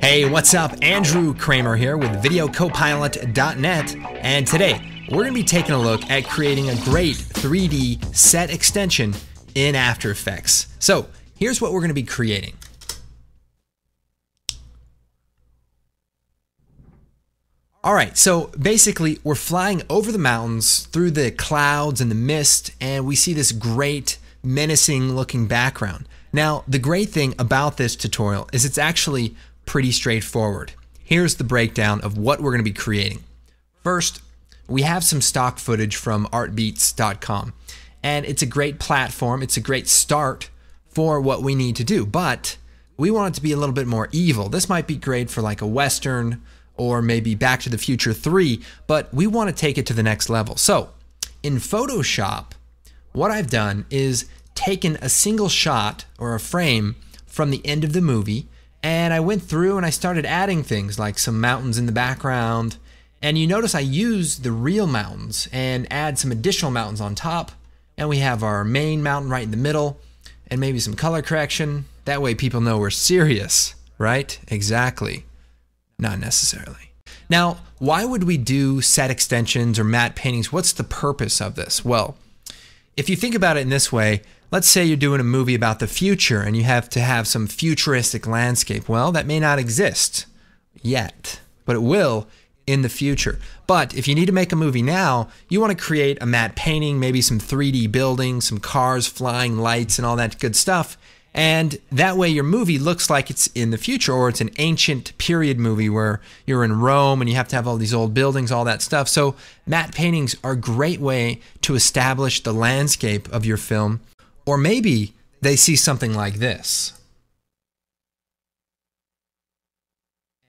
Hey, what's up? Andrew Kramer here with VideoCopilot.net, and today we're going to be taking a look at creating a great 3D set extension in After Effects. So here's what we're going to be creating. Alright, so basically we're flying over the mountains through the clouds and the mist, and we see this great menacing looking background. Now, the great thing about this tutorial is it's actually pretty straightforward. Here's the breakdown of what we're going to be creating. First, we have some stock footage from artbeats.com, and it's a great platform. It's a great start for what we need to do, but we want it to be a little bit more evil. This might be great for like a Western or maybe Back to the Future 3, but we want to take it to the next level. So in Photoshop, what I've done is taken a single shot or a frame from the end of the movie, and I went through and I started adding things like some mountains in the background, and you notice I use the real mountains and add some additional mountains on top, and we have our main mountain right in the middle and maybe some color correction. That way people know we're serious, right? Exactly. Not necessarily. Now, why would we do set extensions or matte paintings? What's the purpose of this? Well, if you think about it in this way, let's say you're doing a movie about the future and you have to have some futuristic landscape. Well, that may not exist yet, but it will in the future. But if you need to make a movie now, you want to create a matte painting, maybe some 3D buildings, some cars, flying lights, and all that good stuff. And that way your movie looks like it's in the future, or it's an ancient period movie where you're in Rome and you have to have all these old buildings, all that stuff. So matte paintings are a great way to establish the landscape of your film. Or maybe they see something like this.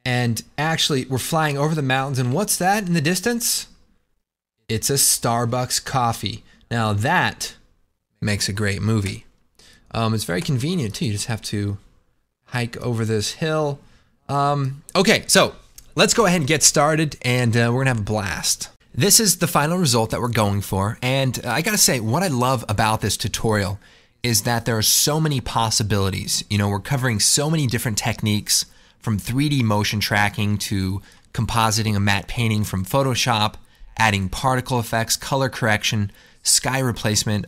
And actually, we're flying over the mountains, and what's that in the distance? It's a Starbucks coffee. Now that makes a great movie. It's very convenient too. You just have to hike over this hill. Okay, so let's go ahead and get started, and we're gonna have a blast. This is the final result that we're going for, and I gotta say, what I love about this tutorial is that there are so many possibilities. You know, we're covering so many different techniques, from 3D motion tracking to compositing a matte painting from Photoshop, adding particle effects, color correction, sky replacement.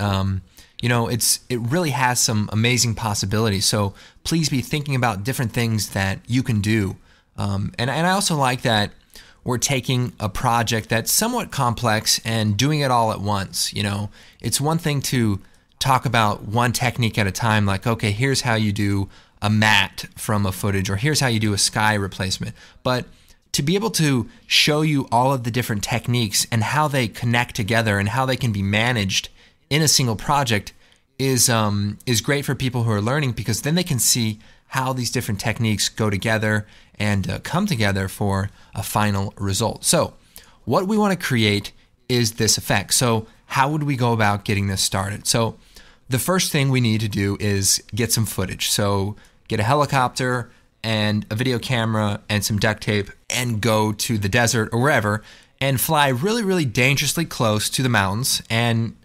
You know, it really has some amazing possibilities. So please be thinking about different things that you can do. And I also like that we're taking a project that's somewhat complex and doing it all at once. You know, it's one thing to talk about one technique at a time, like, okay, here's how you do a matte from a footage, or here's how you do a sky replacement. But to be able to show you all of the different techniques and how they connect together and how they can be managed in a single project is great for people who are learning, because then they can see how these different techniques go together and come together for a final result. So what we want to create is this effect. So how would we go about getting this started? So the first thing we need to do is get some footage. So get a helicopter and a video camera and some duct tape and go to the desert or wherever and fly really, really dangerously close to the mountains and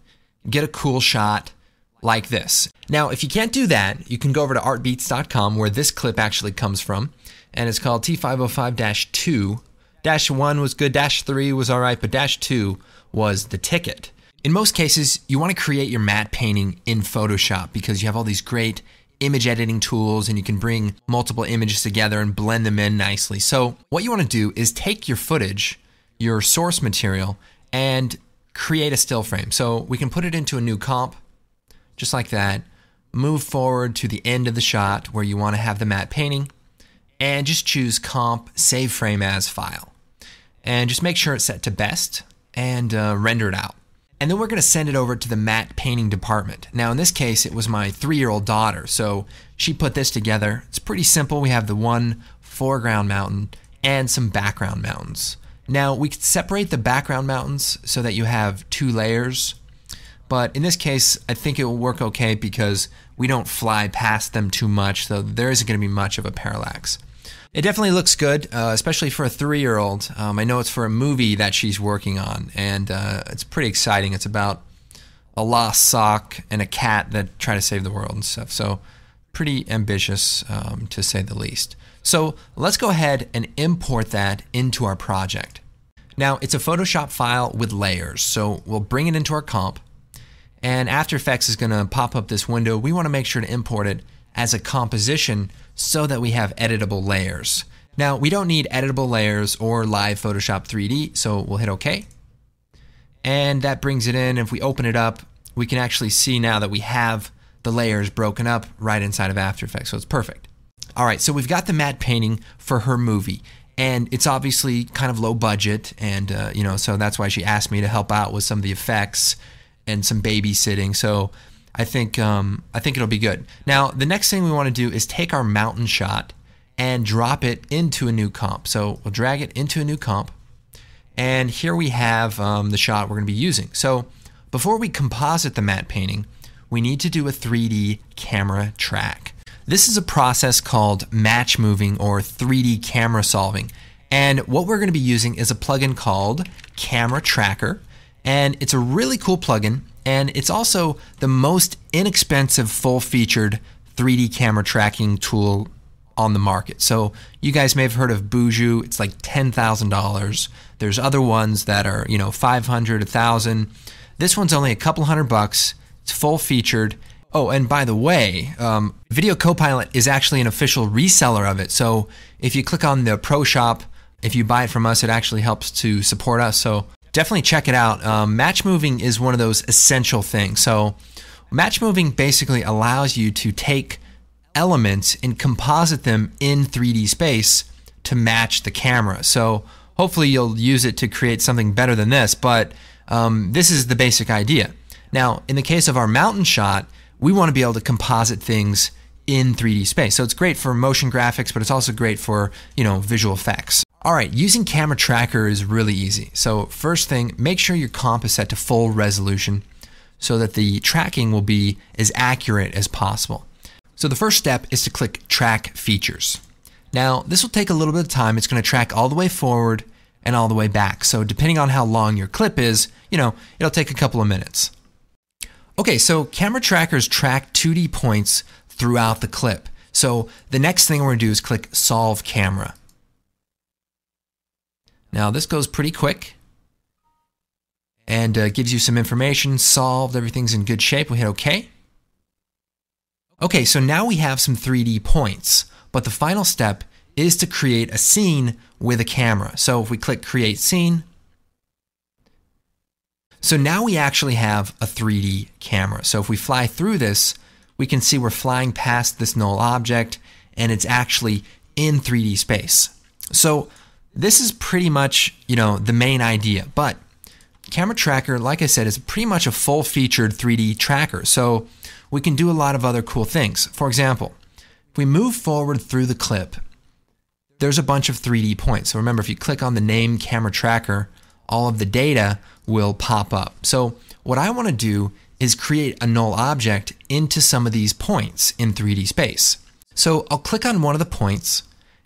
get a cool shot like this. Now, if you can't do that, you can go over to artbeats.com, where this clip actually comes from, and it's called T505-2. -1 was good, -3 was all right, but -2 was the ticket. In most cases, you want to create your matte painting in Photoshop because you have all these great image editing tools and you can bring multiple images together and blend them in nicely. So what you want to do is take your footage, your source material, and create a still frame. So we can put it into a new comp, just like that, move forward to the end of the shot where you want to have the matte painting, and just choose comp, save frame as file. And just make sure it's set to best and render it out. And then we're going to send it over to the matte painting department. Now in this case, it was my 3-year-old daughter, so she put this together. It's pretty simple. We have the one foreground mountain and some background mountains. Now we could separate the background mountains so that you have 2 layers, but in this case I think it will work okay because we don't fly past them too much, so there isn't going to be much of a parallax. It definitely looks good, especially for a 3-year-old. I know it's for a movie that she's working on, and it's pretty exciting. It's about a lost sock and a cat that try to save the world and stuff. So pretty ambitious, to say the least. So let's go ahead and import that into our project. Now it's a Photoshop file with layers, so we'll bring it into our comp, and After Effects is going to pop up this window. We want to make sure to import it as a composition so that we have editable layers. Now we don't need editable layers or live Photoshop 3D, so we'll hit OK. And that brings it in. If we open it up, we can actually see now that we have the layers broken up right inside of After Effects, so it's perfect. All right, so we've got the matte painting for her movie, and it's obviously kind of low budget, and so that's why she asked me to help out with some of the effects and some babysitting. So I think it'll be good. Now the next thing we want to do is take our mountain shot and drop it into a new comp. So we'll drag it into a new comp, and here we have the shot we're going to be using. So before we composite the matte painting, we need to do a 3D camera track. This is a process called match moving or 3D camera solving. And what we're going to be using is a plugin called Camera Tracker. And it's a really cool plugin. And it's also the most inexpensive full-featured 3D camera tracking tool on the market. So you guys may have heard of Buju. It's like $10,000. There's other ones that are, $500, $1,000. This one's only a couple $100. It's full-featured. Oh, and by the way, Video Copilot is actually an official reseller of it. So if you click on the Pro Shop, if you buy it from us, it actually helps to support us. So definitely check it out. Match moving is one of those essential things. So match moving basically allows you to take elements and composite them in 3D space to match the camera. So hopefully you'll use it to create something better than this, but this is the basic idea. Now, in the case of our mountain shot, we want to be able to composite things in 3D space. So it's great for motion graphics, but it's also great for, visual effects. All right, using Camera Tracker is really easy. So first thing, make sure your comp is set to full resolution so that the tracking will be as accurate as possible. So the first step is to click Track Features. Now, this will take a little bit of time. It's going to track all the way forward and all the way back. So depending on how long your clip is, it'll take a couple of minutes. Okay, so Camera Trackers track 2D points throughout the clip. So the next thing we're going to do is click Solve Camera. Now this goes pretty quick and gives you some information. Solved, everything's in good shape. We hit OK. Okay, so now we have some 3D points, but the final step is to create a scene with a camera. So if we click Create Scene, so now we actually have a 3D camera. So if we fly through this, we can see we're flying past this null object and it's actually in 3D space. So this is pretty much, the main idea. But Camera Tracker, like I said, is pretty much a full-featured 3D tracker. So we can do a lot of other cool things. For example, if we move forward through the clip, there's a bunch of 3D points. So remember, if you click on the name Camera Tracker, all of the data will pop up. So what I want to do is create a null object into some of these points in 3D space. So I'll click on one of the points,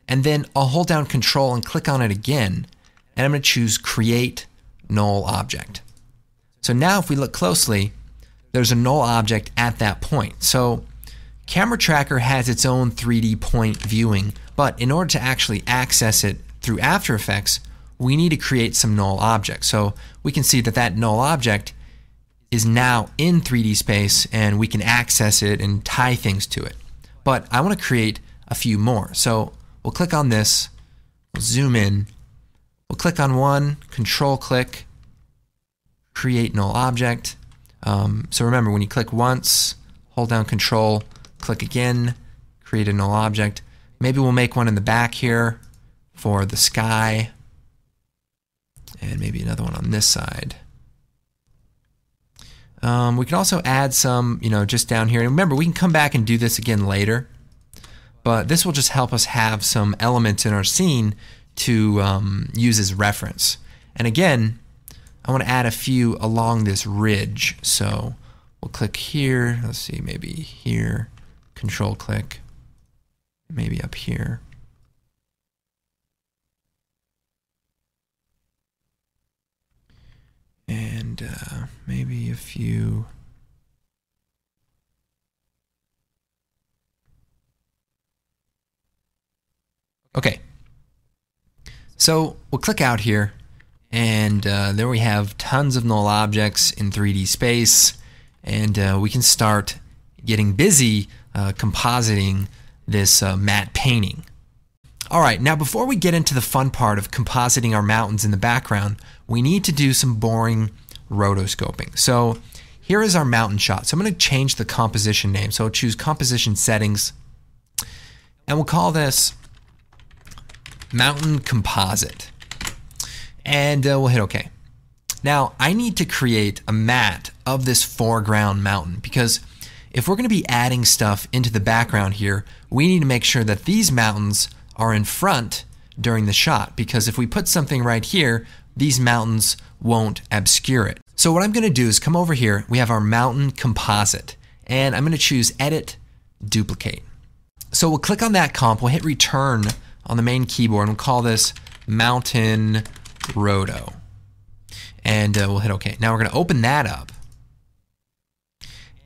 and then I'll hold down Control and click on it again, and I'm going to choose Create Null Object. So now if we look closely, there's a null object at that point. So Camera Tracker has its own 3D point viewing, but in order to actually access it through After Effects, we need to create some null objects. So we can see that that null object is now in 3D space and we can access it and tie things to it. But I want to create a few more. So we'll click on this, we'll zoom in, we'll click on one, Control click, Create Null Object. So remember, when you click once, hold down Control, click again, create a null object. Maybe we'll make one in the back here for the sky. And maybe another one on this side. We can also add some, just down here. And remember, we can come back and do this again later. But this will just help us have some elements in our scene to use as reference. And again, I want to add a few along this ridge. So we'll click here. Let's see, maybe here. Control click. Maybe up here. And maybe a few. So we'll click out here, and there we have tons of null objects in 3D space, and we can start getting busy compositing this matte painting. Alright, now before we get into the fun part of compositing our mountains in the background, we need to do some boring rotoscoping. So here is our mountain shot. So I'm going to change the composition name. So I'll choose composition settings, and we'll call this mountain composite, and we'll hit OK. Now I need to create a matte of this foreground mountain, because if we're going to be adding stuff into the background here, we need to make sure that these mountains are in front during the shot, because if we put something right here, these mountains won't obscure it. So what I'm going to do is come over here, we have our mountain composite, and I'm going to choose Edit, Duplicate. So we'll click on that comp, we'll hit Return on the main keyboard, and we'll call this Mountain Roto. And we'll hit OK. Now we're going to open that up.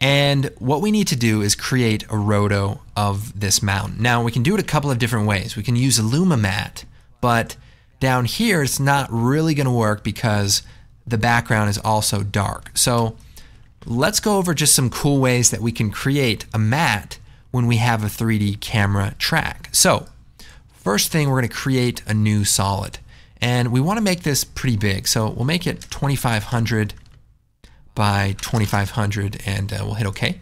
And what we need to do is create a roto of this mountain. Now we can do it a couple of different ways. We can use Illumimatte, but down here it's not really going to work because the background is also dark. So let's go over just some cool ways that we can create a matte when we have a 3D camera track. So first thing, we're going to create a new solid, and we want to make this pretty big. So we'll make it 2500 by 2500, and we'll hit OK.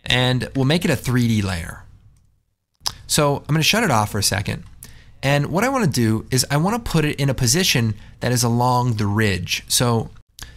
And we'll make it a 3D layer. So I'm going to shut it off for a second. And what I want to do is I want to put it in a position that is along the ridge. So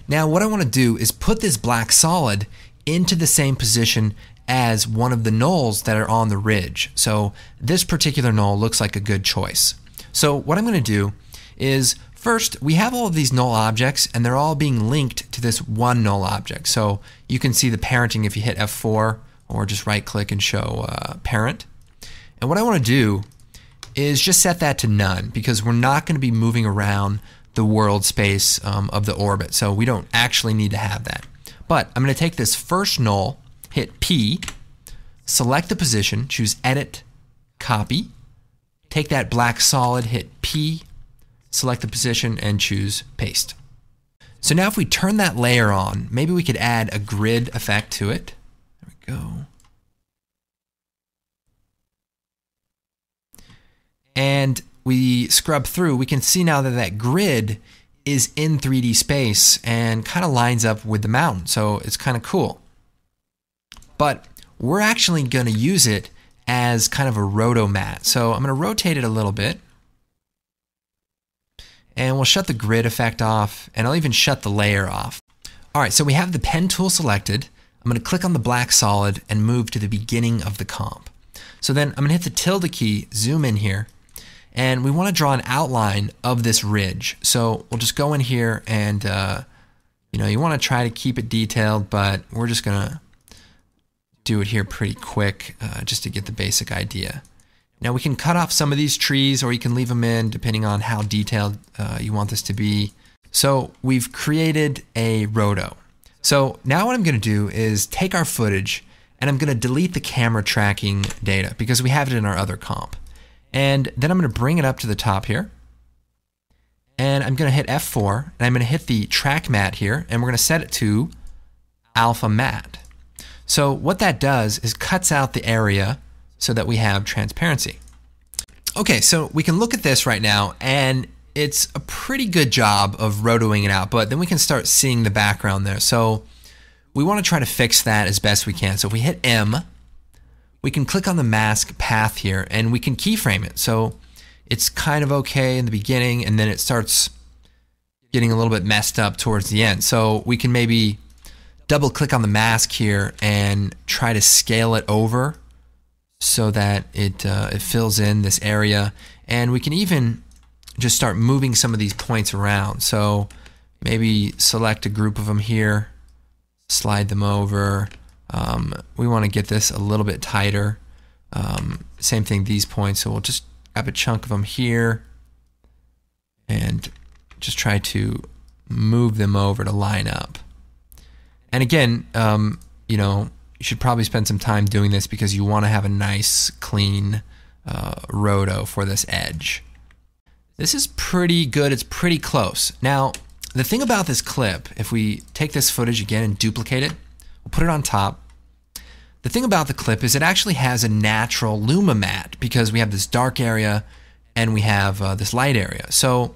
now what I want to do is put this black solid into the same position as one of the nulls that are on the ridge. So this particular null looks like a good choice. So what I'm going to do is, first, we have all of these null objects, and they're all being linked to this one null object. So you can see the parenting if you hit F4 or just right click and show parent. And what I want to do is just set that to none, because we're not going to be moving around the world space of the orbit. So we don't actually need to have that. But I'm going to take this first null, hit P, select the position, choose Edit, Copy, take that black solid, hit P, select the position, and choose Paste. So now if we turn that layer on, maybe we could add a grid effect to it. There we go. And we scrub through, we can see now that that grid is in 3D space and kind of lines up with the mountain. So it's kind of cool. But we're actually going to use it as kind of a roto matte. So I'm going to rotate it a little bit. And we'll shut the grid effect off, and I'll even shut the layer off. All right, so we have the pen tool selected. I'm going to click on the black solid and move to the beginning of the comp. So then I'm going to hit the tilde key, zoom in here, and we want to draw an outline of this ridge. So we'll just go in here and, you want to try to keep it detailed, but we're just going to do it here pretty quick just to get the basic idea. Now we can cut off some of these trees, or you can leave them in depending on how detailed you want this to be. So we've created a roto. So now what I'm going to do is take our footage, and I'm going to delete the camera tracking data because we have it in our other comp. And then I'm going to bring it up to the top here, and I'm going to hit F4, and I'm going to hit the track matte here, and we're going to set it to alpha matte. So what that does is cuts out the area so that we have transparency. Okay, so we can look at this right now, and it's a pretty good job of rotoing it out, but then we can start seeing the background there. So we want to try to fix that as best we can. So if we hit M, we can click on the mask path here, and we can keyframe it. So it's kind of okay in the beginning, and then it starts getting a little bit messed up towards the end. So we can maybe double click on the mask here and try to scale it over so that it fills in this area. And we can even just start moving some of these points around. So maybe select a group of them here, slide them over. We want to get this a little bit tighter. Same thing, these points. So we'll just grab a chunk of them here and just try to move them over to line up. And again, you should probably spend some time doing this because you want to have a nice, clean roto for this edge. This is pretty good. It's pretty close. Now, the thing about this clip, if we take this footage again and duplicate it, we'll put it on top. The thing about the clip is it actually has a natural luma matte because we have this dark area and we have this light area. So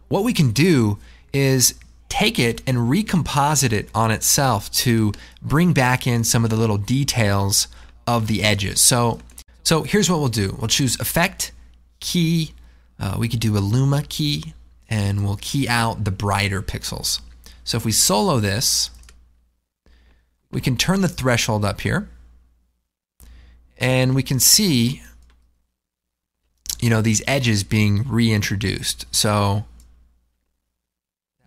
what we can do is take it and recomposite it on itself to bring back in some of the little details of the edges. So here's what we'll do. We'll choose Effect, Key. We could do a Luma key, and we'll key out the brighter pixels. So if we solo this, we can turn the threshold up here, and we can see, these edges being reintroduced. So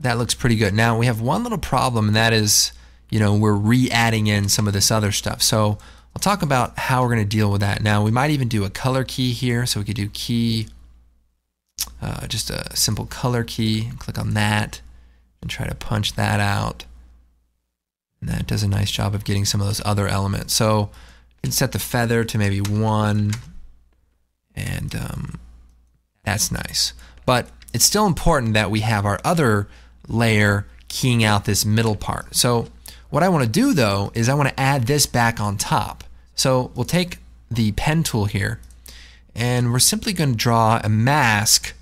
that looks pretty good. Now we have one little problem, and that is, we're re-adding in some of this other stuff. So I'll talk about how we're going to deal with that. Now we might even do a color key here. So we could do key, just a simple color key, click on that and try to punch that out. And that does a nice job of getting some of those other elements. So you can set the feather to maybe 1, and that's nice. But it's still important that we have our other layer keying out this middle part. So what I want to do though is I want to add this back on top. So we'll take the pen tool here, and we're simply going to draw a mask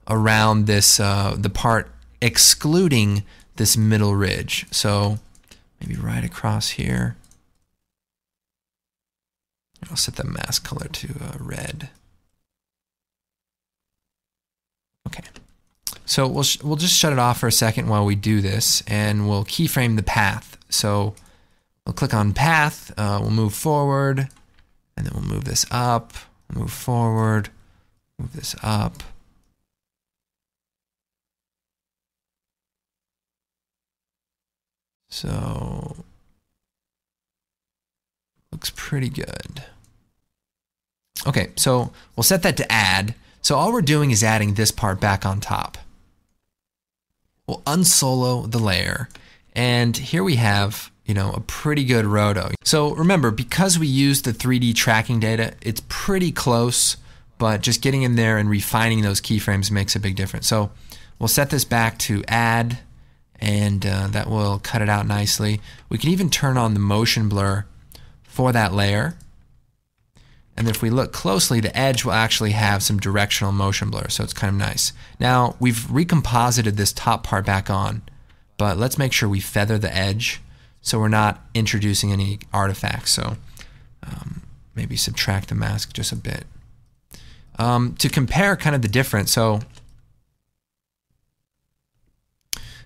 around this the part excluding this middle ridge. So maybe right across here. I'll set the mask color to red. Okay. So we'll just shut it off for a second while we do this, and we'll keyframe the path. So we'll click on path, we'll move forward, and then we'll move this up, move forward, move this up. So looks pretty good. Okay, so we'll set that to add. So all we're doing is adding this part back on top. We'll unsolo the layer, and here we have, a pretty good roto. So remember, because we used the 3D tracking data, it's pretty close, but just getting in there and refining those keyframes makes a big difference. So we'll set this back to add, and that will cut it out nicely. We can even turn on the motion blur for that layer. And if we look closely, the edge will actually have some directional motion blur, so it's kind of nice. Now, we've recomposited this top part back on, but let's make sure we feather the edge so we're not introducing any artifacts. So maybe subtract the mask just a bit. To compare kind of the difference, so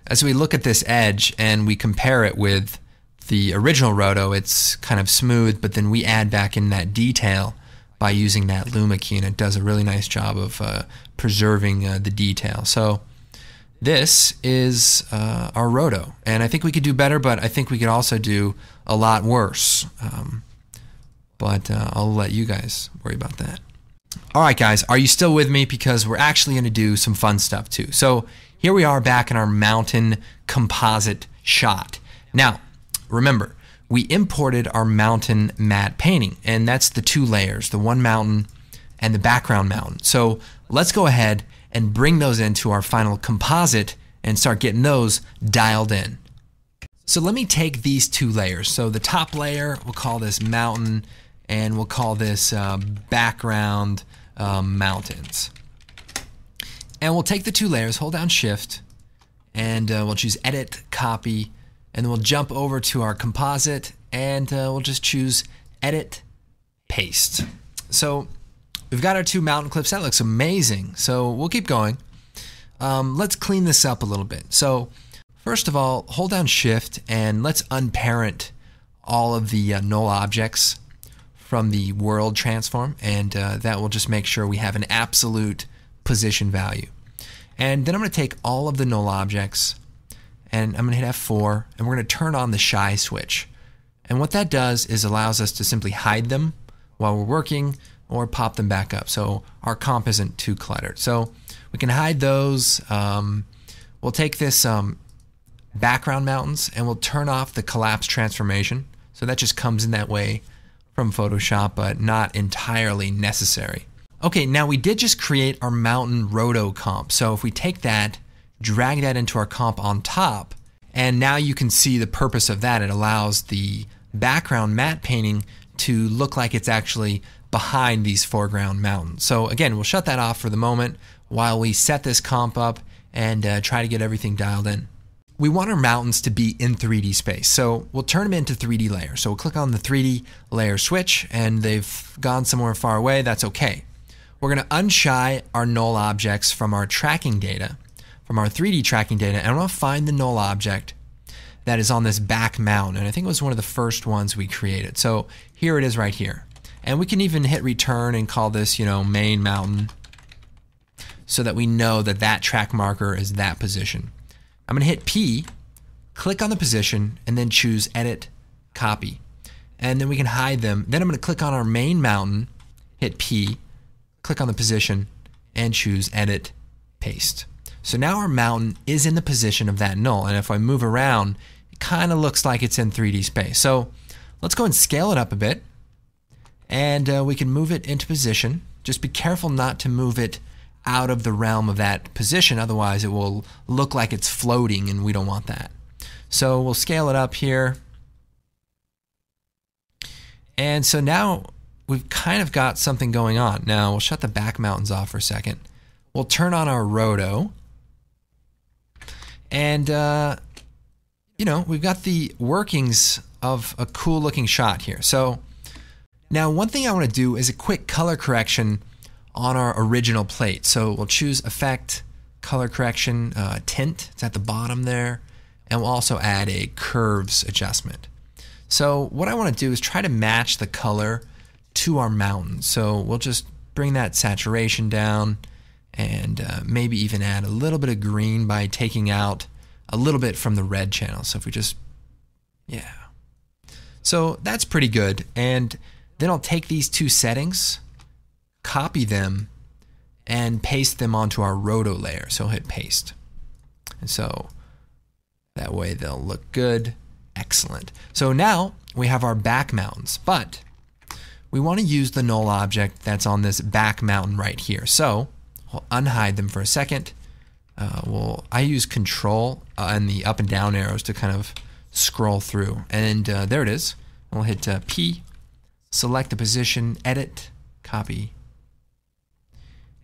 as we look at this edge and we compare it with the original roto, it's kind of smooth, but then we add back in that detail by using that Luma key, and it does a really nice job of preserving the detail. So this is our roto, and I think we could do better, but I think we could also do a lot worse. But I'll let you guys worry about that. All right, guys, are you still with me? Because we're actually going to do some fun stuff too. So here we are back in our mountain composite shot. Now, remember, we imported our mountain matte painting, and that's the 2 layers, the one mountain and the background mountain. So let's go ahead and bring those into our final composite and start getting those dialed in. So let me take these 2 layers. So the top layer, we'll call this mountain, and we'll call this background mountains. And we'll take the 2 layers, hold down Shift, and we'll choose Edit, Copy, and then we'll jump over to our composite, and we'll just choose Edit, Paste. So we've got our 2 mountain clips. That looks amazing. So we'll keep going. Let's clean this up a little bit. So first of all, hold down Shift, and let's unparent all of the null objects from the world transform, and that will just make sure we have an absolute position value. And then I'm going to take all of the null objects, and I'm going to hit F4, and we're going to turn on the shy switch. And what that does is allows us to simply hide them while we're working or pop them back up, so our comp isn't too cluttered. So we can hide those. We'll take this background mountains, and we'll turn off the collapse transformation. So that just comes in that way from Photoshop, but not entirely necessary. Okay, now we did just create our mountain roto comp. So if we take that, drag that into our comp on top, and now you can see the purpose of that. It allows the background matte painting to look like it's actually behind these foreground mountains. So again, we'll shut that off for the moment while we set this comp up and try to get everything dialed in. We want our mountains to be in 3D space, so we'll turn them into 3D layers. So we'll click on the 3D layer switch, and they've gone somewhere far away. That's okay. We're going to unshy our null objects from our tracking data, from our 3D tracking data, and we're going to find the null object that is on this back mountain. And I think it was one of the first ones we created. So here it is right here. And we can even hit return and call this, main mountain, so that we know that that track marker is that position. I'm going to hit P, click on the position, and then choose Edit, Copy. And then we can hide them. Then I'm going to click on our main mountain, hit P, click on the position, and choose Edit, Paste. So now our mountain is in the position of that null. And if I move around, it kind of looks like it's in 3D space. So let's go and scale it up a bit. And we can move it into position. Just be careful not to move it out of the realm of that position, otherwise it will look like it's floating, and we don't want that. So we'll scale it up here. And so now we've kind of got something going on. Now we'll shut the back mountains off for a second. We'll turn on our roto. And, we've got the workings of a cool looking shot here. So now one thing I want to do is a quick color correction on our original plate. So we'll choose Effect, Color Correction, Tint. It's at the bottom there. And we'll also add a Curves adjustment. So what I want to do is try to match the color to our mountain. So we'll just bring that saturation down and maybe even add a little bit of green by taking out a little bit from the red channel. So if we just, So that's pretty good. And then I'll take these two settings, copy them, and paste them onto our roto layer. So I'll hit paste. And so that way they'll look good. Excellent. So now we have our back mountains, but we want to use the null object that's on this back mountain right here. So we'll unhide them for a second. I use Control and the up and down arrows to kind of scroll through. And there it is. We'll hit P, select the position, edit, copy.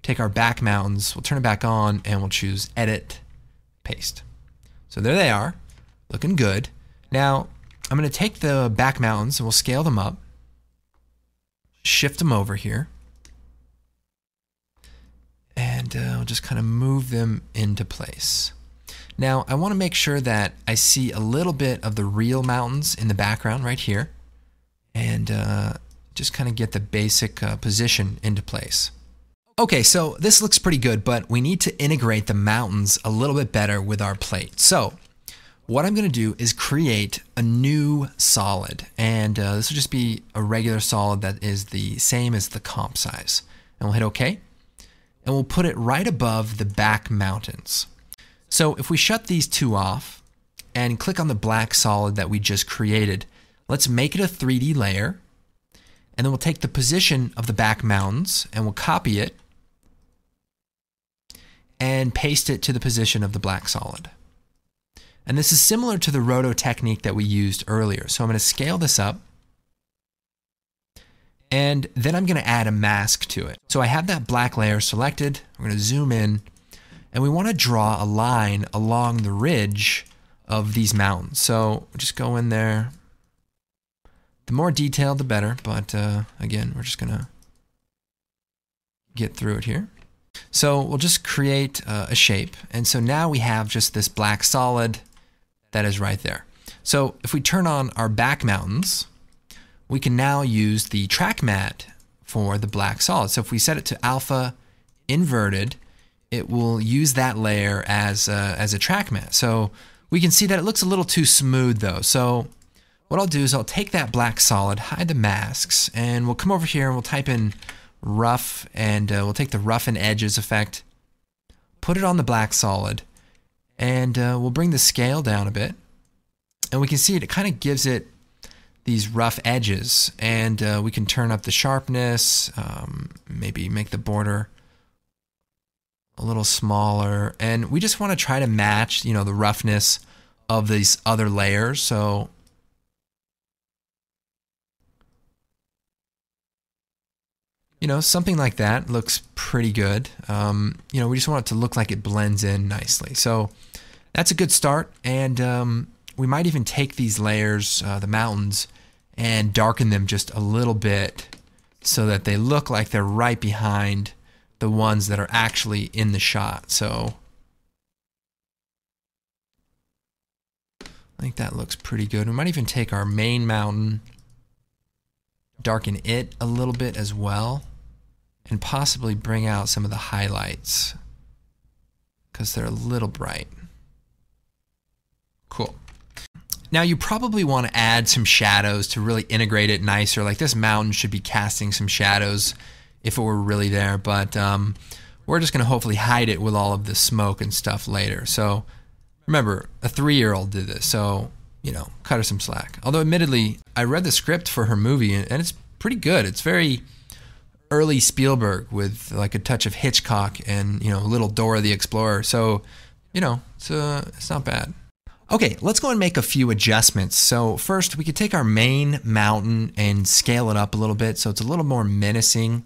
Take our back mountains, we'll turn it back on, and we'll choose Edit, Paste. So there they are, looking good. Now, I'm going to take the back mountains and we'll scale them up, shift them over here, and we'll just kind of move them into place. Now, I want to make sure that I see a little bit of the real mountains in the background right here, and just kind of get the basic position into place. Okay, so this looks pretty good, but we need to integrate the mountains a little bit better with our plate. So what I'm going to do is create a new solid, and this will just be a regular solid that is the same as the comp size. And we'll hit OK, and we'll put it right above the back mountains. So if we shut these two off and click on the black solid that we just created, let's make it a 3D layer, and then we'll take the position of the back mountains and we'll copy it and paste it to the position of the black solid. And this is similar to the roto technique that we used earlier. So I'm going to scale this up, and then I'm going to add a mask to it. So I have that black layer selected. We're going to zoom in, and we want to draw a line along the ridge of these mountains. So we'll just go in there. The more detailed, the better, but again, we're just going to get through it here. So we'll just create a shape, and so now we have just this black solid that is right there. So if we turn on our back mountains, we can now use the track matte for the black solid. So if we set it to alpha inverted, it will use that layer as a track matte. So we can see that it looks a little too smooth though. So what I'll do is I'll take that black solid, hide the masks, and we'll come over here and we'll type in rough, and we'll take the roughen edges effect, put it on the black solid, and we'll bring the scale down a bit, and we can see it kind of gives it these rough edges, and we can turn up the sharpness, maybe make the border a little smaller, and we just want to try to match, the roughness of these other layers. So something like that looks pretty good. We just want it to look like it blends in nicely. So that's a good start, and we might even take these layers, the mountains, and darken them just a little bit so that they look like they're right behind the ones that are actually in the shot. So I think that looks pretty good. We might even take our main mountain, darken it a little bit as well, and possibly bring out some of the highlights because they're a little bright. Cool. Now you probably want to add some shadows to really integrate it nicer. Like this mountain should be casting some shadows if it were really there, but we're just going to hopefully hide it with all of the smoke and stuff later. So remember, a 3-year-old did this, so cut her some slack. Although admittedly, I read the script for her movie and it's pretty good. It's very early Spielberg with like a touch of Hitchcock and little Dora the Explorer. So it's not bad. Okay, let's go and make a few adjustments. So first, we could take our main mountain and scale it up a little bit so it's a little more menacing.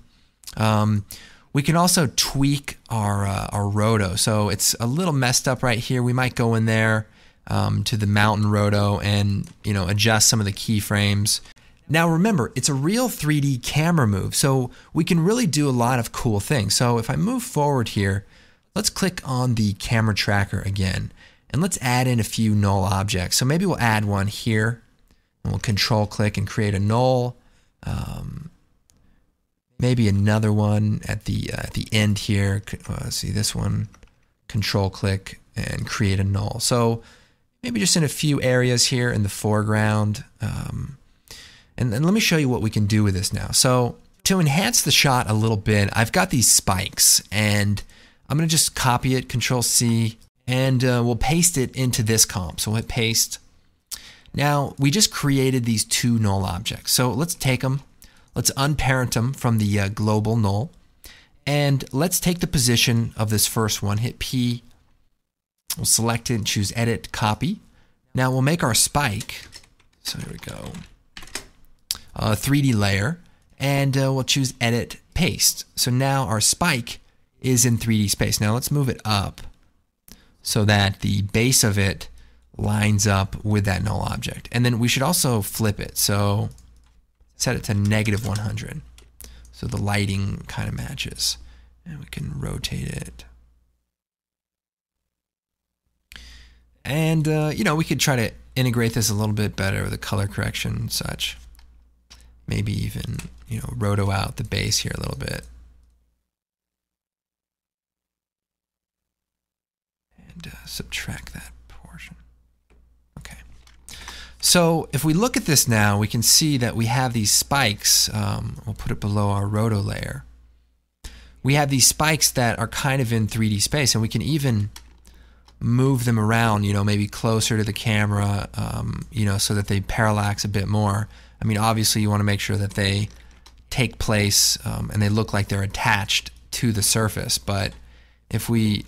We can also tweak our roto. So it's a little messed up right here. We might go in there to the mountain roto and adjust some of the keyframes. Now remember, it's a real 3D camera move, so we can really do a lot of cool things. So if I move forward here, let's click on the camera tracker again. And let's add in a few null objects. So maybe we'll add one here. And we'll control click and create a null. Maybe another one at the end here. See this one. Control click and create a null. So maybe just in a few areas here in the foreground. And let me show you what we can do with this now. So to enhance the shot a little bit, I've got these spikes, and I'm going to just copy it, Control C. And we'll paste it into this comp. So we'll hit paste. Now, we just created these 2 null objects. So let's take them. Let's unparent them from the global null. And let's take the position of this first one. Hit P. We'll select it and choose Edit, Copy. Now we'll make our spike. So here we go. 3D layer. And we'll choose Edit, Paste. So now our spike is in 3D space. Now let's move it up so that the base of it lines up with that null object. And then we should also flip it. So set it to -100. So the lighting kind of matches. And we can rotate it. And, we could try to integrate this a little bit better with the color correction and such. Maybe even, roto out the base here a little bit. Subtract that portion. Okay. So if we look at this now, we can see that we have these spikes. We'll put it below our roto layer. We have these spikes that are kind of in 3D space, and we can even move them around, maybe closer to the camera, so that they parallax a bit more. I mean, obviously you want to make sure that they take place and they look like they're attached to the surface. But if we,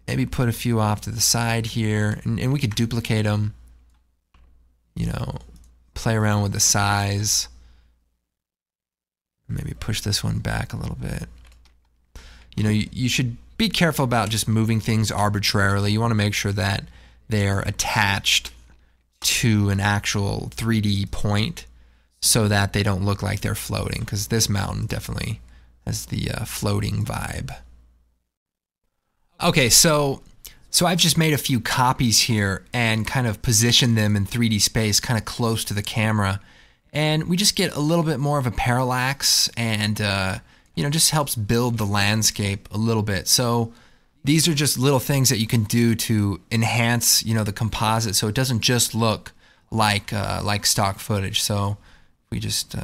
maybe put a few off to the side here, and we could duplicate them, play around with the size. Maybe push this one back a little bit. You should be careful about just moving things arbitrarily. You want to make sure that they are attached to an actual 3D point so that they don't look like they're floating, because this mountain definitely has the floating vibe. Okay, so I've just made a few copies here and kind of positioned them in 3D space kind of close to the camera. And we just get a little bit more of a parallax and, just helps build the landscape a little bit. So these are just little things that you can do to enhance, the composite so it doesn't just look like stock footage. So we just,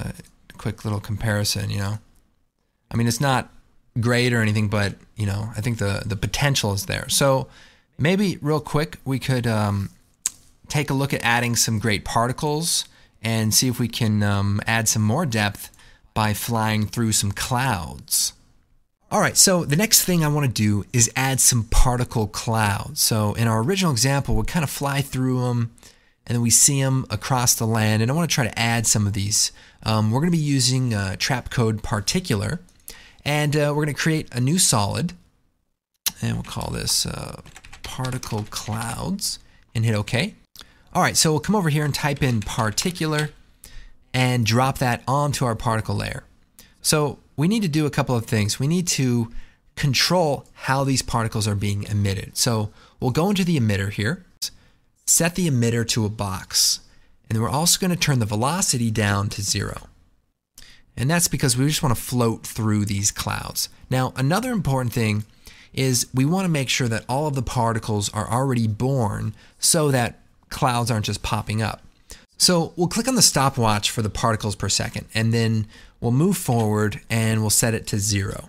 quick little comparison, I mean, it's not great or anything, but I think the potential is there. So maybe real quick we could take a look at adding some great particles and see if we can add some more depth by flying through some clouds. All right, so the next thing I want to do is add some particle clouds. So in our original example, we'll kind of fly through them and then we see them across the land. And I want to try to add some of these. We're going to be using Trapcode Particular, and we're going to create a new solid, and we'll call this particle clouds, and hit OK. All right, so we'll come over here and type in particular and drop that onto our particle layer. So we need to do a couple of things. We need to control how these particles are being emitted. So we'll go into the emitter here, set the emitter to a box, and then we're also going to turn the velocity down to 0. And that's because we just want to float through these clouds. Now, another important thing is we want to make sure that all of the particles are already born so that clouds aren't just popping up. So we'll click on the stopwatch for the particles per second, and then we'll move forward and we'll set it to 0.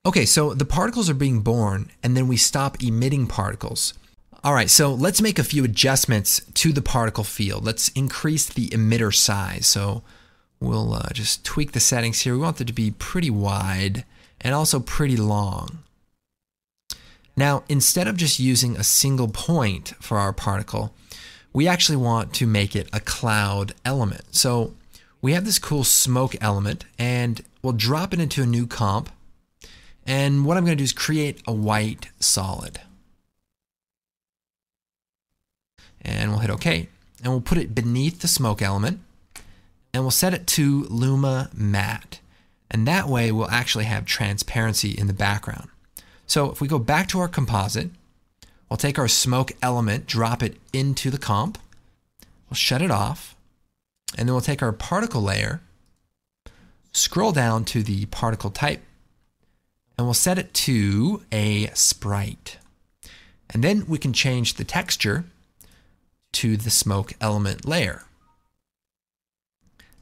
Okay, so the particles are being born, and then we stop emitting particles. All right, so let's make a few adjustments to the particle field. Let's increase the emitter size. So we'll just tweak the settings here. We want it to be pretty wide and also pretty long. Now, instead of just using a single point for our particle, we actually want to make it a cloud element. So we have this cool smoke element, and we'll drop it into a new comp. And what I'm going to do is create a white solid. And we'll hit OK. And we'll put it beneath the smoke element. And we'll set it to Luma Matte. And that way we'll actually have transparency in the background. So if we go back to our composite, we'll take our smoke element, drop it into the comp. We'll shut it off. And then we'll take our particle layer, scroll down to the particle type, and we'll set it to a sprite. And then we can change the texture to the smoke element layer.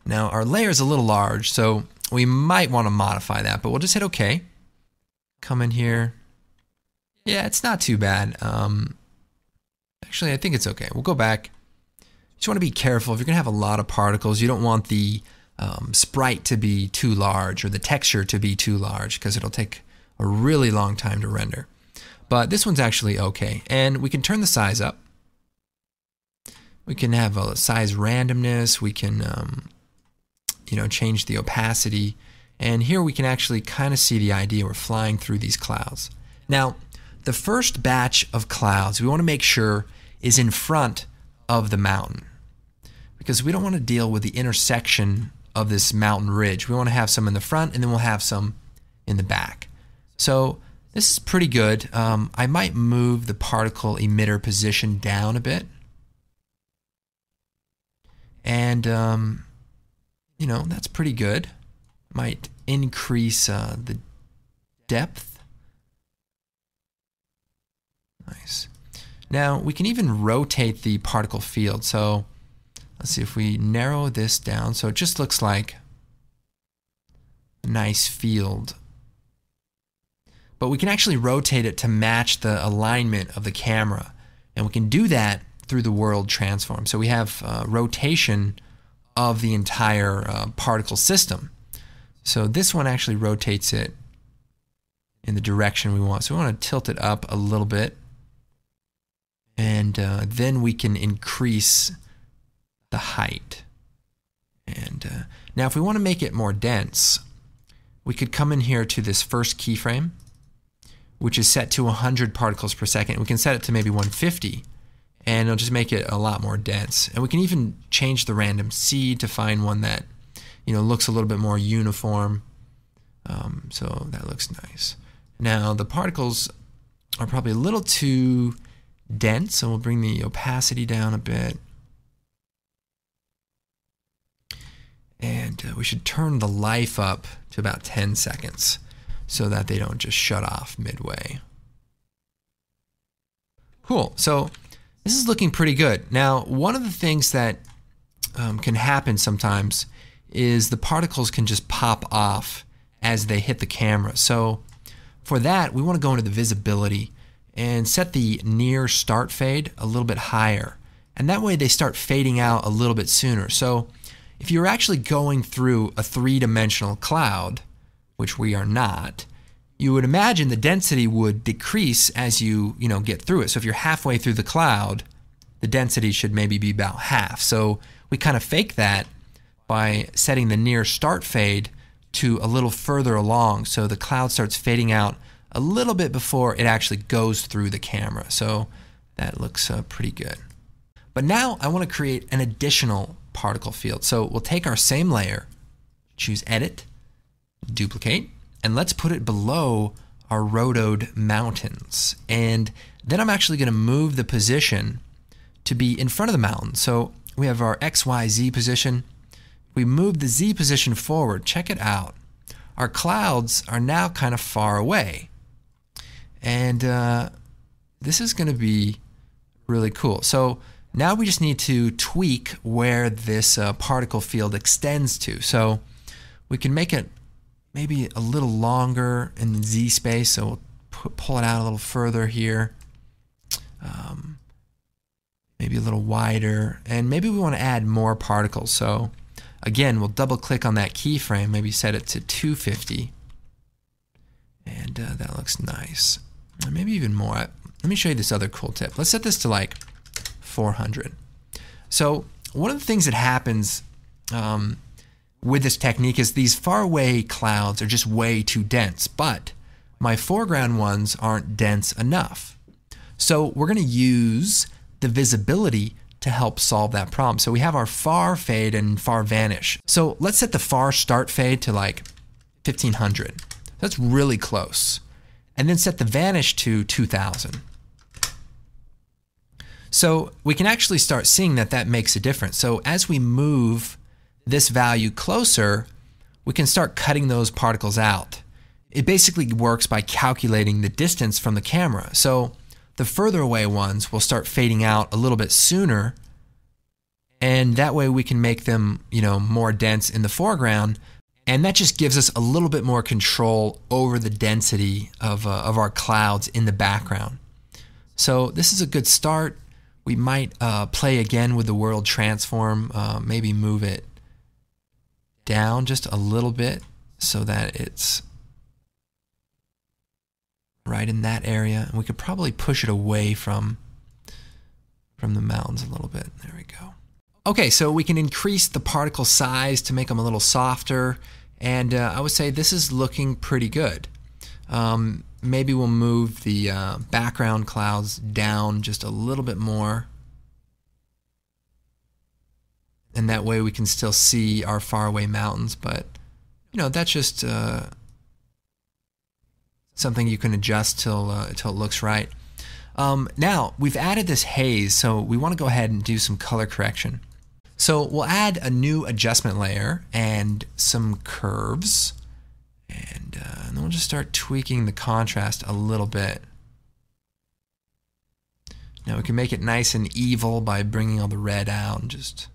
Now our layer is a little large, so we might want to modify that, but we'll just hit OK. Come in here. Yeah, it's not too bad. Actually, I think it's okay. We'll go back. Just want to be careful. If you're going to have a lot of particles, you don't want the sprite to be too large or the texture to be too large because it'll take a really long time to render. But this one's actually okay. And we can turn the size up. We can have a size randomness. We can change the opacity. And here we can actually kind of see the idea. We're flying through these clouds. Now, the first batch of clouds we want to make sure is in front of the mountain, because we don't want to deal with the intersection of this mountain ridge. We want to have some in the front, and then we'll have some in the back. So this is pretty good. I might move the particle emitter position down a bit. And, that's pretty good. Might increase the depth. Nice. Now, we can even rotate the particle field. So let's see if we narrow this down so it just looks like a nice field. But we can actually rotate it to match the alignment of the camera. And we can do that through the world transform. So we have rotation of the entire particle system. So this one actually rotates it in the direction we want. So we want to tilt it up a little bit. And then we can increase the height. And now if we want to make it more dense, we could come in here to this first keyframe, which is set to 100 particles per second. We can set it to maybe 150, and it'll just make it a lot more dense. And we can even change the random seed to find one that looks a little bit more uniform. So that looks nice. Now the particles are probably a little too dense, so we'll bring the opacity down a bit. And we should turn the life up to about 10 seconds so that they don't just shut off midway. Cool. So this is looking pretty good. Now, one of the things that can happen sometimes is the particles can just pop off as they hit the camera. So for that, we want to go into the visibility and set the near start fade a little bit higher. And that way they start fading out a little bit sooner. So if you're actually going through a three-dimensional cloud, which we are not, you would imagine the density would decrease as you get through it. So if you're halfway through the cloud, the density should maybe be about half. So we kind of fake that by setting the near start fade to a little further along, so the cloud starts fading out a little bit before it actually goes through the camera. So that looks pretty good. But now I want to create an additional particle field. So we'll take our same layer, choose Edit, Duplicate, and let's put it below our rotoed mountains. And then I'm actually going to move the position to be in front of the mountain. So we have our X, Y, Z position. We move the Z position forward. Check it out. Our clouds are now kind of far away. And this is going to be really cool. So now we just need to tweak where this particle field extends to. So we can make it maybe a little longer in the Z space. So we'll pull it out a little further here. Maybe a little wider. And maybe we want to add more particles. So again, we'll double click on that keyframe, maybe set it to 250. And that looks nice. Or maybe even more. Let me show you this other cool tip. Let's set this to like 400. So one of the things that happens with this technique is these far away clouds are just way too dense, but my foreground ones aren't dense enough. So we're going to use the visibility to help solve that problem. So we have our far fade and far vanish. So let's set the far start fade to like 1500. That's really close. And then set the vanish to 2000. So we can actually start seeing that that makes a difference. So as we move this value closer, we can start cutting those particles out. It basically works by calculating the distance from the camera. So the further away ones will start fading out a little bit sooner, and that way we can make them, more dense in the foreground, and that just gives us a little bit more control over the density of our clouds in the background. So this is a good start. We might play again with the world transform, maybe move it down just a little bit so that it's right in that area. And we could probably push it away from the mountains a little bit. There we go. Okay, so we can increase the particle size to make them a little softer, and I would say this is looking pretty good. Maybe we'll move the background clouds down just a little bit more, and that way we can still see our faraway mountains, but that's just something you can adjust till it looks right. Now we've added this haze, so we want to go ahead and do some color correction. So we'll add a new adjustment layer and some curves, and then we'll just start tweaking the contrast a little bit. Now we can make it nice and evil by bringing all the red out and just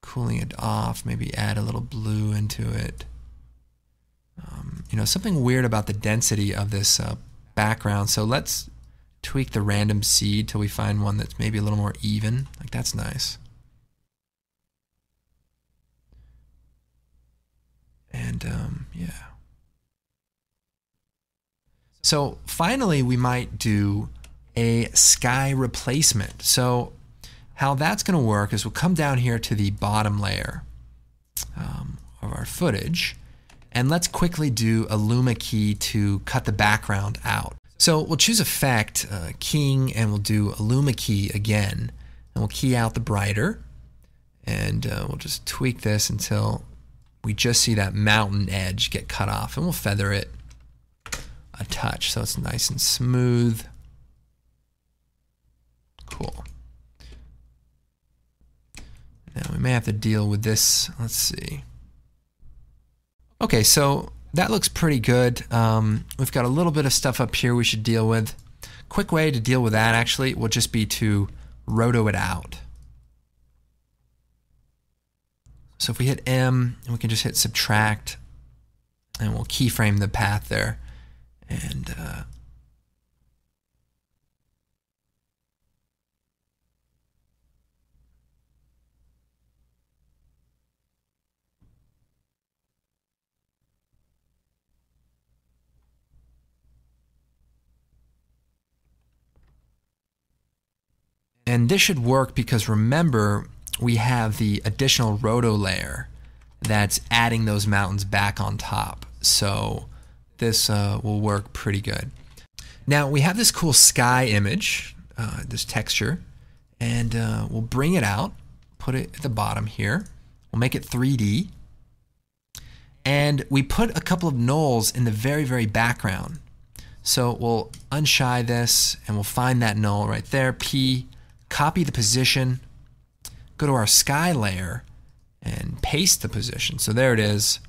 cooling it off, maybe add a little blue into it. Something weird about the density of this background, so let's tweak the random seed till we find one that's maybe a little more even. Like, that's nice. And yeah. So finally we might do a sky replacement. So how that's going to work is we'll come down here to the bottom layer of our footage, and let's quickly do a Luma key to cut the background out. So we'll choose Effect, Keying, and we'll do a Luma key again, and we'll key out the brighter, and we'll just tweak this until we just see that mountain edge get cut off, and we'll feather it a touch so it's nice and smooth. Cool. Now we may have to deal with this. Let's see. Okay, so that looks pretty good. We've got a little bit of stuff up here we should deal with. Quick way to deal with that actually will just be to roto it out. So if we hit M, and we can just hit subtract, and we'll keyframe the path there. And And this should work because remember, we have the additional roto layer that's adding those mountains back on top. So this will work pretty good. Now we have this cool sky image, this texture, and we'll bring it out, put it at the bottom here. We'll make it 3D. And we put a couple of nulls in the very, very background. So we'll unshy this and we'll find that null right there, P, copy the position, go to our sky layer and paste the position. So there it is.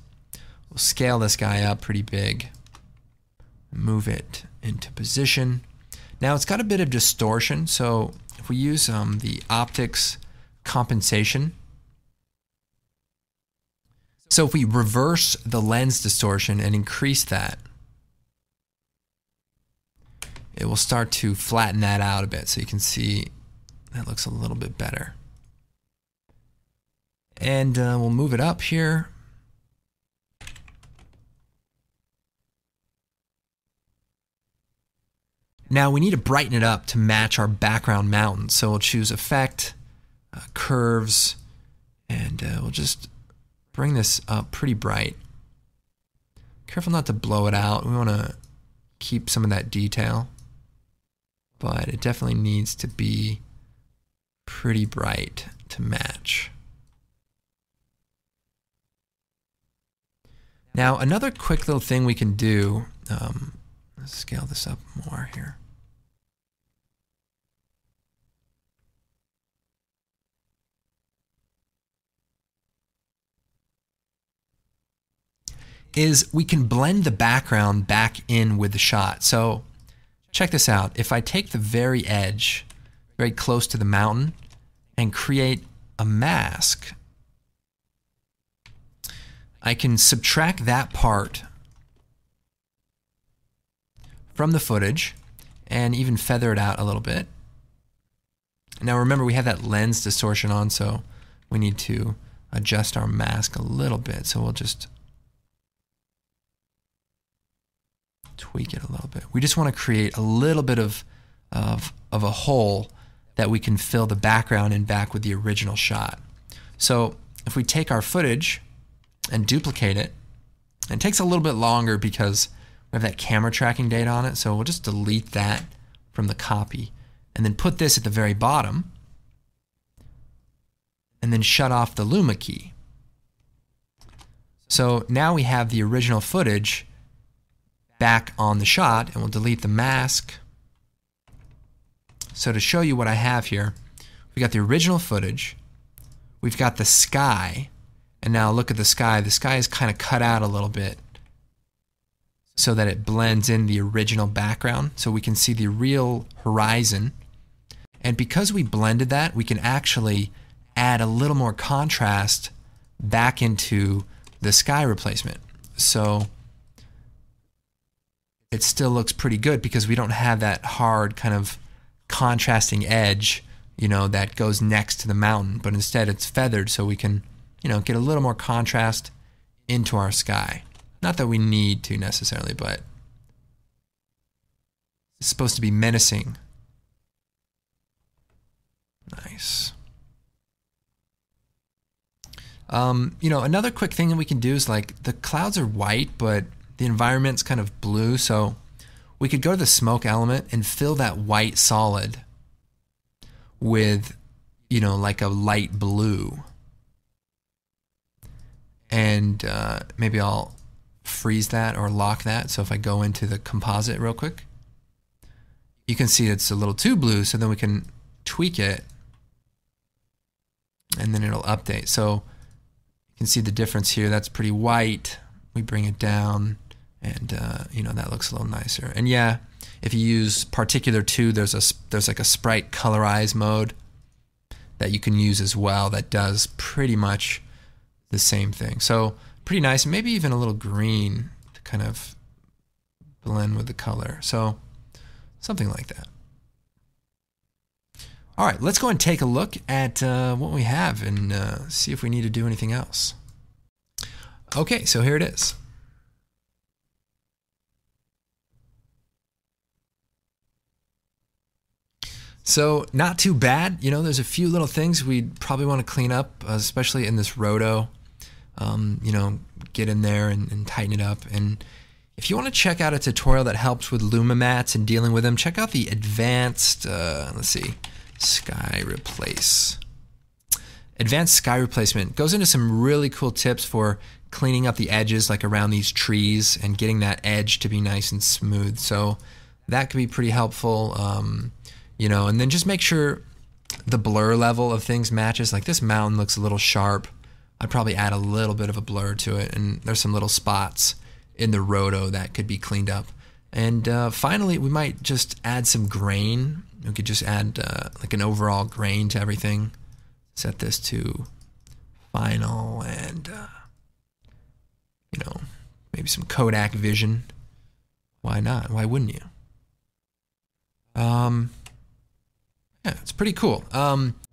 We'll scale this guy up pretty big, move it into position. Now it's got a bit of distortion, so if we use the optics compensation, so if we reverse the lens distortion and increase that, it will start to flatten that out a bit, so you can see that looks a little bit better. And we'll move it up here. Now we need to brighten it up to match our background mountain. So we'll choose Effect, Curves, and we'll just bring this up pretty bright. Careful not to blow it out. We want to keep some of that detail, but it definitely needs to be pretty bright to match. Now another quick little thing we can do, let's scale this up more here. Is we can blend the background back in with the shot. So check this out. If I take the very edge, very close to the mountain, and create a mask, I can subtract that part from the footage and even feather it out a little bit. Now remember, we have that lens distortion on, so we need to adjust our mask a little bit. So we'll just tweak it a little bit. We just want to create a little bit of a hole that we can fill the background in back with the original shot. So if we take our footage and duplicate it, and it takes a little bit longer because we have that camera tracking data on it, so we'll just delete that from the copy and then put this at the very bottom and then shut off the Luma key. So now we have the original footage back on the shot, and we'll delete the mask. So to show you what I have here, we got the original footage, we've got the sky, and now look at the sky. The sky is kind of cut out a little bit so that it blends in the original background, so we can see the real horizon. And because we blended that, we can actually add a little more contrast back into the sky replacement. So it still looks pretty good because we don't have that hard kind of contrasting edge, you know, that goes next to the mountain, but instead it's feathered, so we can, you know, get a little more contrast into our sky. Not that we need to necessarily, but it's supposed to be menacing. Nice. You know, another quick thing that we can do is, like, the clouds are white, but the environment's kind of blue, so we could go to the smoke element and fill that white solid with, you know, like a light blue. And maybe I'll freeze that or lock that. So if I go into the composite real quick, you can see it's a little too blue, so then we can tweak it and then it'll update. So you can see the difference here. That's pretty white. We bring it down, and you know, that looks a little nicer. And yeah, if you use Particular 2, there's like a sprite colorize mode that you can use as well that does pretty much the same thing. So pretty nice, maybe even a little green to kind of blend with the color. So something like that. All right, let's go and take a look at what we have and see if we need to do anything else. Okay, so here it is. So not too bad. You know, there's a few little things we'd probably want to clean up, especially in this roto. You know, get in there and tighten it up. And if you want to check out a tutorial that helps with Luma mats and dealing with them, check out the advanced, let's see, sky replace. Advanced sky replacement goes into some really cool tips for cleaning up the edges, like around these trees, and getting that edge to be nice and smooth. So that could be pretty helpful. You know, and then just make sure the blur level of things matches. Like this mountain looks a little sharp. I'd probably add a little bit of a blur to it, and there's some little spots in the roto that could be cleaned up. And finally, we might just add some grain. We could just add like an overall grain to everything. Set this to final, and you know, maybe some Kodak Vision. Why not? Why wouldn't you? Yeah, it's pretty cool.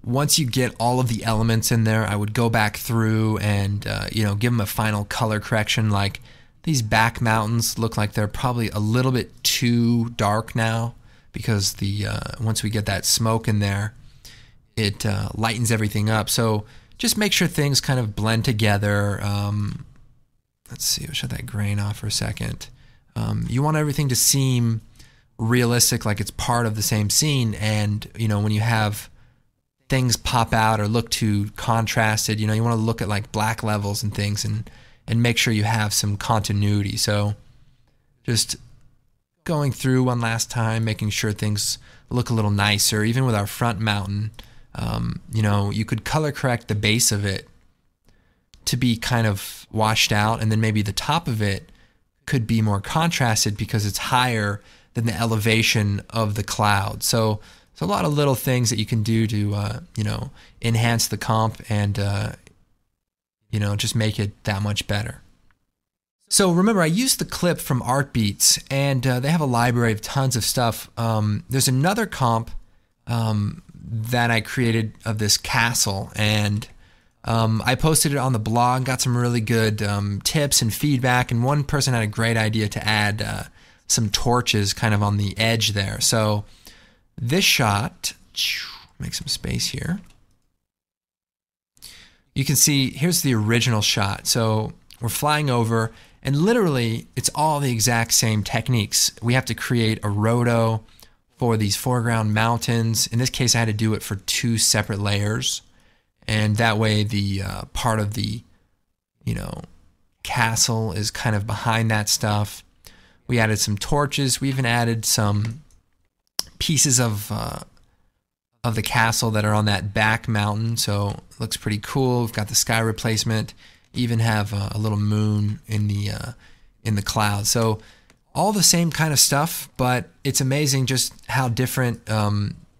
Once you get all of the elements in there, I would go back through and you know, give them a final color correction. Like these back mountains look like they're probably a little bit too dark now, because the once we get that smoke in there, it lightens everything up. So just make sure things kind of blend together. Let's see, we'll shut that grain off for a second. You want everything to seem realistic, like it's part of the same scene. And you know, when you have things pop out or look too contrasted, you know, you want to look at like black levels and things, and make sure you have some continuity. So just going through one last time, making sure things look a little nicer. Even with our front mountain, you know, you could color correct the base of it to be kind of washed out, and then maybe the top of it could be more contrasted because it's higher than the elevation of the cloud. So a lot of little things that you can do to you know, enhance the comp and you know, just make it that much better. So remember, I used the clip from Artbeats, and they have a library of tons of stuff. There's another comp that I created of this castle, and I posted it on the blog, got some really good tips and feedback, and one person had a great idea to add some torches kind of on the edge there. So this shot, make some space here. You can see here's the original shot. So we're flying over, and literally it's all the exact same techniques. We have to create a roto for these foreground mountains. In this case, I had to do it for 2 separate layers, and that way the part of the, you know, castle is kind of behind that stuff. We added some torches. We even added some pieces of the castle that are on that back mountain, so it looks pretty cool. We've got the sky replacement. Even have a little moon in the clouds. So all the same kind of stuff, but it's amazing just how different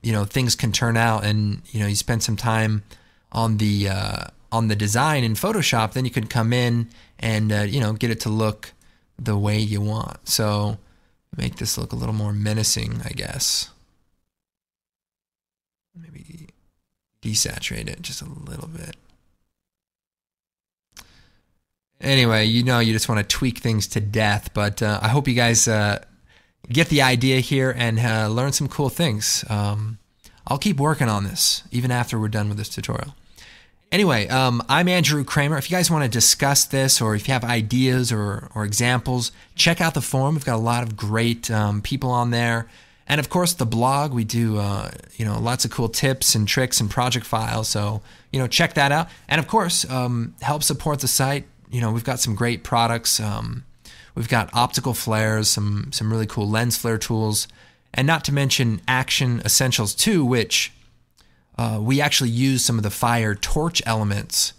you know, things can turn out. And you know, you spend some time on the design in Photoshop, then you could come in and you know, get it to look the way you want. So make this look a little more menacing, I guess. Maybe desaturate it just a little bit. Anyway, you know, you just want to tweak things to death, but I hope you guys get the idea here and learn some cool things. I'll keep working on this even after we're done with this tutorial. Anyway, I'm Andrew Kramer. If you guys want to discuss this, or if you have ideas or examples, check out the forum. We've got a lot of great people on there. And of course, the blog, we do you know, lots of cool tips and tricks and project files. So, you know, check that out. And of course, help support the site. You know, we've got some great products. We've got optical flares, some really cool lens flare tools, and not to mention Action Essentials 2, which we actually use some of the fire torch elements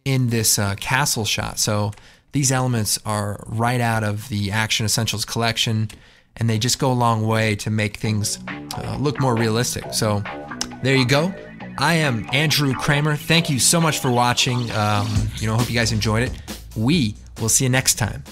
in this castle shot. So these elements are right out of the Action Essentials collection, and they just go a long way to make things look more realistic. So there you go. I am Andrew Kramer. Thank you so much for watching. You know, I hope you guys enjoyed it. We will see you next time.